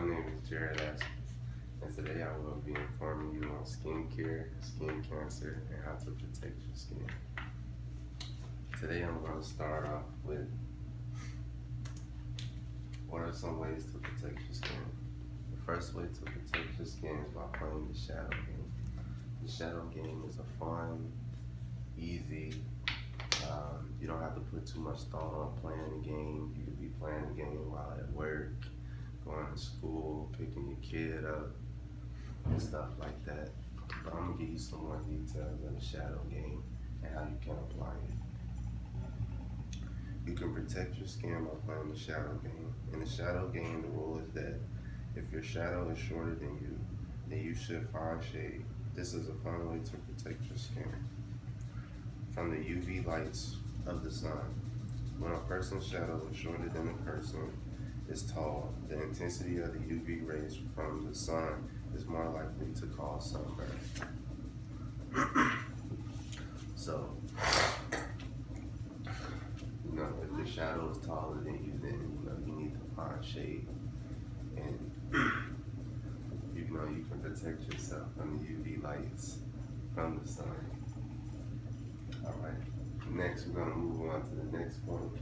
name is Jared Askew, and today I will be informing you on skincare, skin cancer, and how to protect your skin. Today I'm going to start off with what are some ways to protect your skin. The first way to protect your skin is by playing the shadow game. The shadow game is a fun, easy, you don't have to put too much thought on playing the game. You could be playing the game while at work, going to school, picking your kid up, and stuff like that. But I'm gonna give you some more details of the shadow game and how you can apply it. You can protect your skin by playing the shadow game. In the shadow game, the rule is that if your shadow is shorter than you, then you should find shade. This is a fun way to protect your skin from the UV lights of the sun. When a person's shadow is shorter than a person is tall, the intensity of the UV rays from the sun is more likely to cause sunburn. So, if your shadow is taller than you, then you need to find shade, and you can protect yourself from the UV lights from the sun. All right. Next, we're gonna move on to the next point.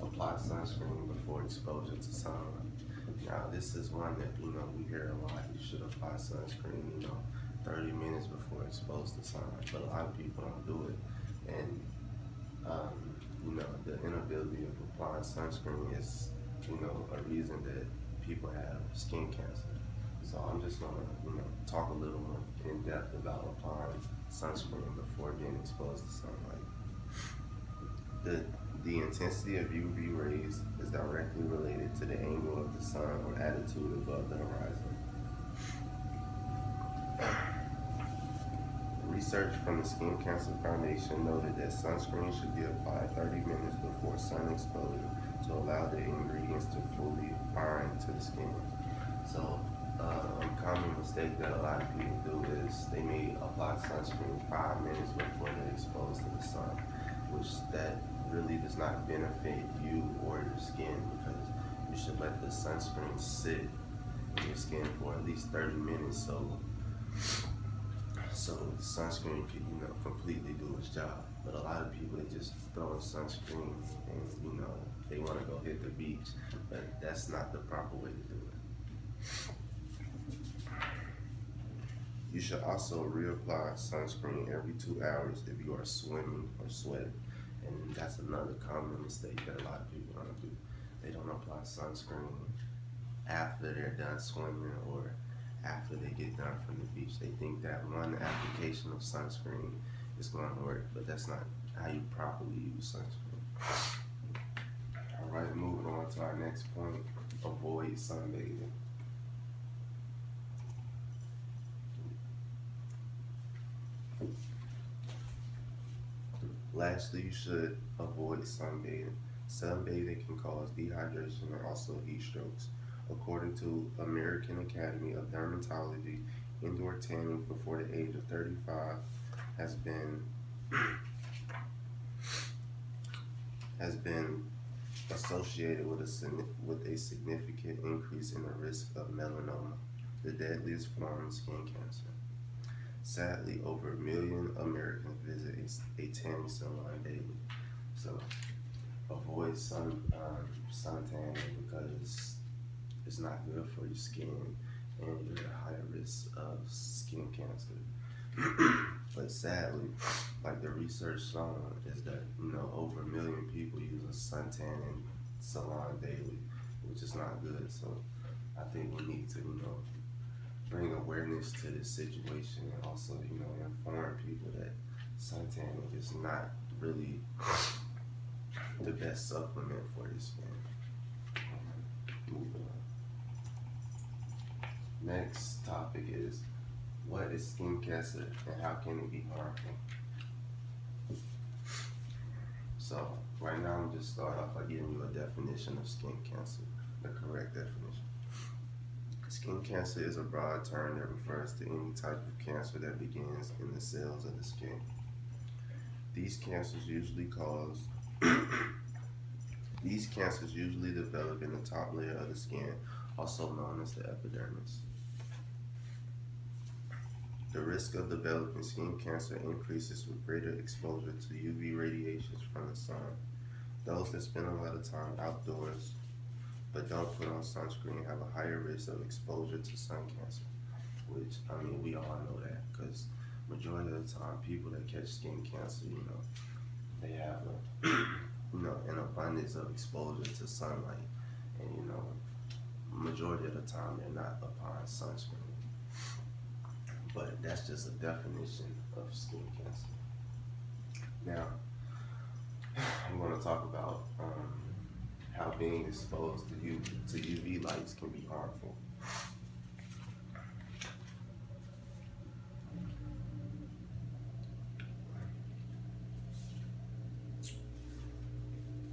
Apply sunscreen before exposure to sunlight. Now, this is one that we hear a lot. You should apply sunscreen 30 minutes before exposed to sunlight, but a lot of people don't do it. And the inability of applying sunscreen is a reason that people have skin cancer. So I'm just gonna talk a little more in depth about applying sunscreen before being exposed to sunlight. The intensity of UV rays is directly related to the angle of the sun or attitude above the horizon. Research from the Skin Cancer Foundation noted that sunscreen should be applied 30 minutes before sun exposure to allow the ingredients to fully bind to the skin. So, a common mistake that a lot of people do is they may apply sunscreen 5 minutes before they're exposed to the sun, which that really does not benefit you or your skin, because you should let the sunscreen sit in your skin for at least 30 minutes so the sunscreen can completely do its job. But a lot of people, they just throw in sunscreen and they want to go hit the beach, but that's not the proper way to do it. You should also reapply sunscreen every 2 hours if you are swimming or sweating. And that's another common mistake that a lot of people don't do. They don't apply sunscreen after they're done swimming or after they get done from the beach. They think that one application of sunscreen is going to work, but that's not how you properly use sunscreen. All right, moving on to our next point: avoid sunbathing. Lastly, you should avoid sunbathing. Sunbathing can cause dehydration and also heat strokes. According to American Academy of Dermatology, indoor tanning before the age of 35 has been associated with a significant increase in the risk of melanoma, the deadliest form of skin cancer. Sadly, over 1 million Americans visit a tanning salon daily. So avoid sun tanning because it's not good for your skin and you're at a higher risk of skin cancer. But sadly, like the research shown is that over 1 million people use a sun tanning salon daily, which is not good. So I think we need to bring awareness to this situation and also inform people that sun tanning is not really the best supplement for your skin. Moving on. Next topic is, what is skin cancer and how can it be harmful? So right now I'm just start off by giving you a definition of skin cancer, the correct definition. Skin cancer is a broad term that refers to any type of cancer that begins in the cells of the skin. These cancers usually develop in the top layer of the skin, also known as the epidermis. The risk of developing skin cancer increases with greater exposure to UV radiations from the sun. Those that spend a lot of time outdoors but don't put on sunscreen have a higher risk of exposure to sun cancer, which, I mean, we all know that because majority of the time people that catch skin cancer, they have an abundance of exposure to sunlight, and majority of the time they're not applying sunscreen. But that's just a definition of skin cancer. Now, I'm going to talk about how being exposed to UV lights can be harmful.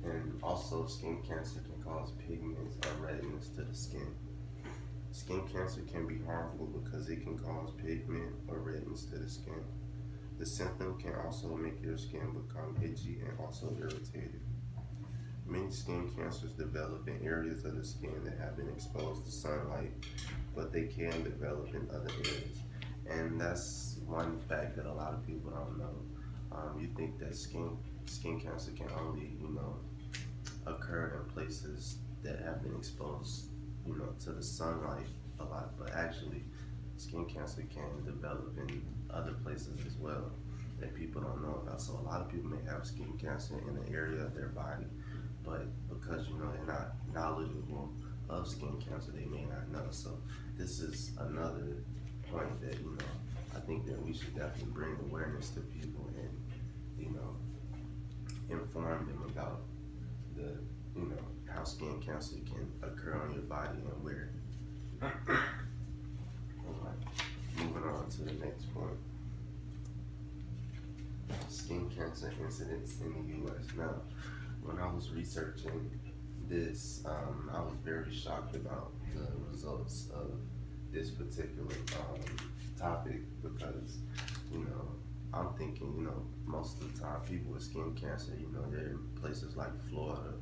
And also, skin cancer can cause pigments or redness to the skin. Skin cancer can be harmful because it can cause pigment or redness to the skin. The symptom can also make your skin become itchy and also irritated. Many skin cancers develop in areas of the skin that have been exposed to sunlight, but they can develop in other areas. And that's one fact that a lot of people don't know. You think that skin cancer can only, occur in places that have been exposed, to the sunlight a lot, but actually, skin cancer can develop in other places as well that people don't know about. So a lot of people may have skin cancer in an area of their body, but because they're not knowledgeable of skin cancer, they may not know. So this is another point that I think that we should definitely bring awareness to people and inform them about the how skin cancer can occur on your body and where. Alright, moving on to the next point. Skin cancer incidence in the U.S. Now, when I was researching this, I was very shocked about the results of this particular topic because, I'm thinking, most of the time people with skin cancer, they're in places like Florida,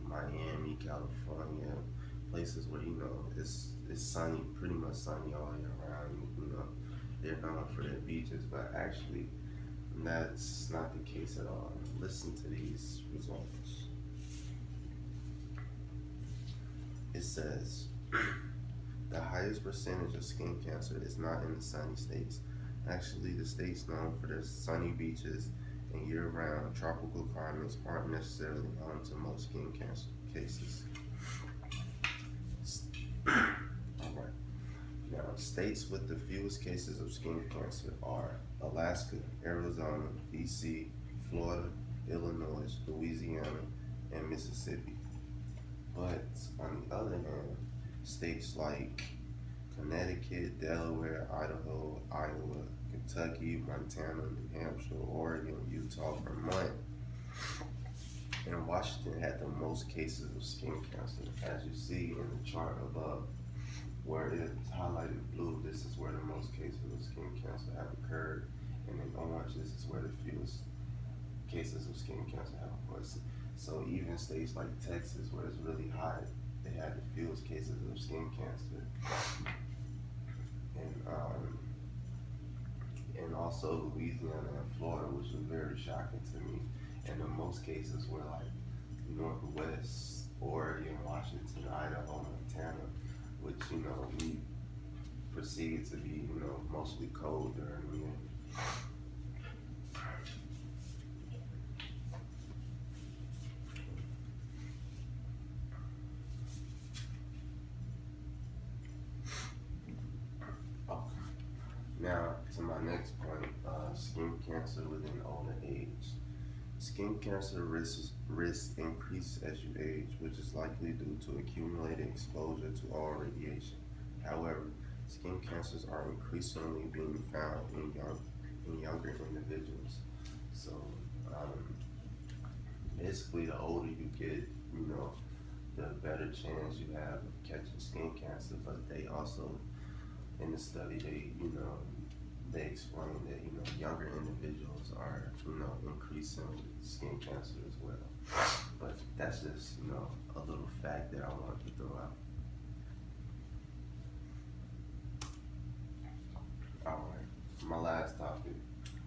Miami, California, places where, it's sunny, pretty much sunny all year round, they're known for their beaches, but actually that's not the case at all. Listen to these results. It says, the highest percentage of skin cancer is not in the sunny states. Actually, the states known for their sunny beaches and year-round tropical climates aren't necessarily home to most skin cancer cases. Alright. Now, states with the fewest cases of skin cancer are Alaska, Arizona, BC, Florida, Illinois, Louisiana, and Mississippi. But on the other hand, states like Connecticut, Delaware, Idaho, Iowa, Kentucky, Montana, New Hampshire, Oregon, Utah, Vermont, and Washington had the most cases of skin cancer. As you see in the chart above, where it's highlighted blue, this is where the most cases of skin cancer have occurred, and in orange, this is where the fewest cases of skin cancer have occurred. So even states like Texas, where it's really hot, they had the fewest cases of skin cancer. And also Louisiana and Florida, which was very shocking to me. And the most cases were like Northwest, Oregon, Washington, Idaho, Montana, which, we perceive to be, mostly cold during the year. Now, to my next point, skin cancer within older age. Skin cancer risk increases as you age, which is likely due to accumulated exposure to all radiation. However, skin cancers are increasingly being found in younger individuals. So, basically, the older you get, the better chance you have of catching skin cancer. But they also, in the study, they, they explain that younger individuals are increasing with skin cancer as well. But that's just a little fact that I wanted to throw out. All right, my last topic.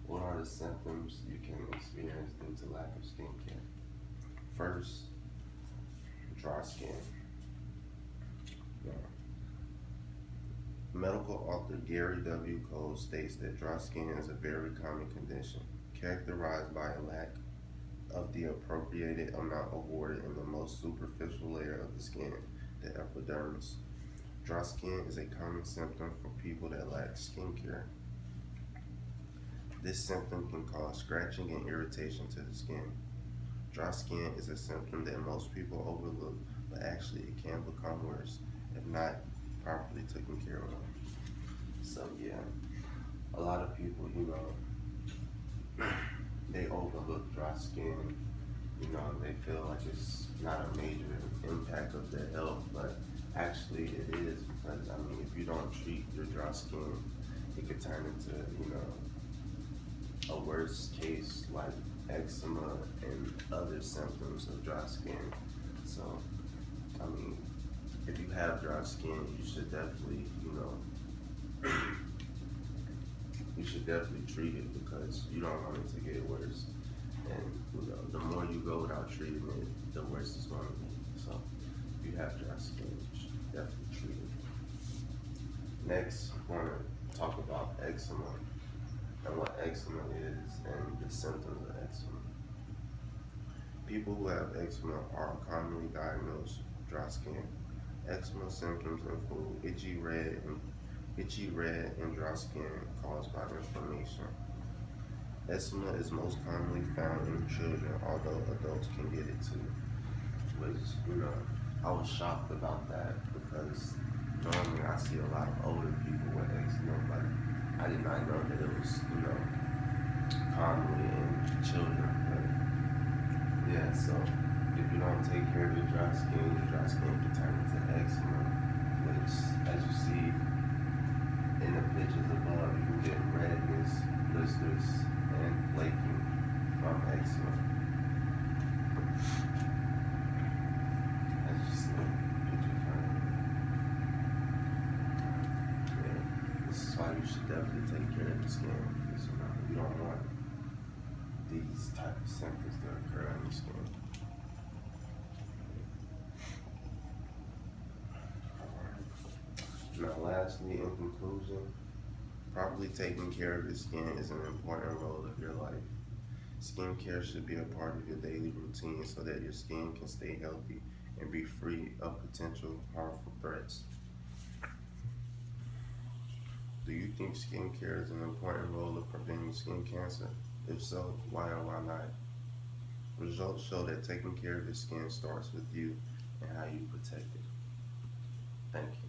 What are the symptoms you can experience due to lack of skincare? First, dry skin. Yeah. Medical author Gary W. Cole states that dry skin is a very common condition, characterized by a lack of the appropriated amount of water in the most superficial layer of the skin, the epidermis. Dry skin is a common symptom for people that lack skincare. This symptom can cause scratching and irritation to the skin. Dry skin is a symptom that most people overlook, but actually it can become worse if not properly taken care of. So yeah, a lot of people, they overlook dry skin. They feel like it's not a major impact of their health, but actually it is, because if you don't treat your dry skin, it could turn into a worse case like eczema and other symptoms of dry skin. So if you have dry skin, you should definitely treat it, because you don't want it to get worse. And the more you go without treating it, the worse it's going to be. So if you have dry skin, you should definitely treat it. Next, I want to talk about eczema and what eczema is and the symptoms of eczema. People who have eczema are commonly diagnosed with dry skin. Eczema symptoms include itchy red and dry skin caused by inflammation. Eczema is most commonly found in children, although adults can get it too. Which, I was shocked about that, because normally I see a lot of older people with eczema, but I did not know that it was, commonly in children. But yeah, so if you don't take care of your dry skin can turn into eczema, which, as you see in the pictures above, you can get redness, blisters, and flaking from eczema. As you see in the pictures right here. Yeah, this is why you should definitely take care of your skin, because you don't want these type of symptoms to occur on your skin. Now, lastly, in conclusion, properly taking care of your skin is an important role of your life. Skincare should be a part of your daily routine so that your skin can stay healthy and be free of potential harmful threats. Do you think skincare is an important role of preventing skin cancer? If so, why or why not? Results show that taking care of your skin starts with you and how you protect it. Thank you.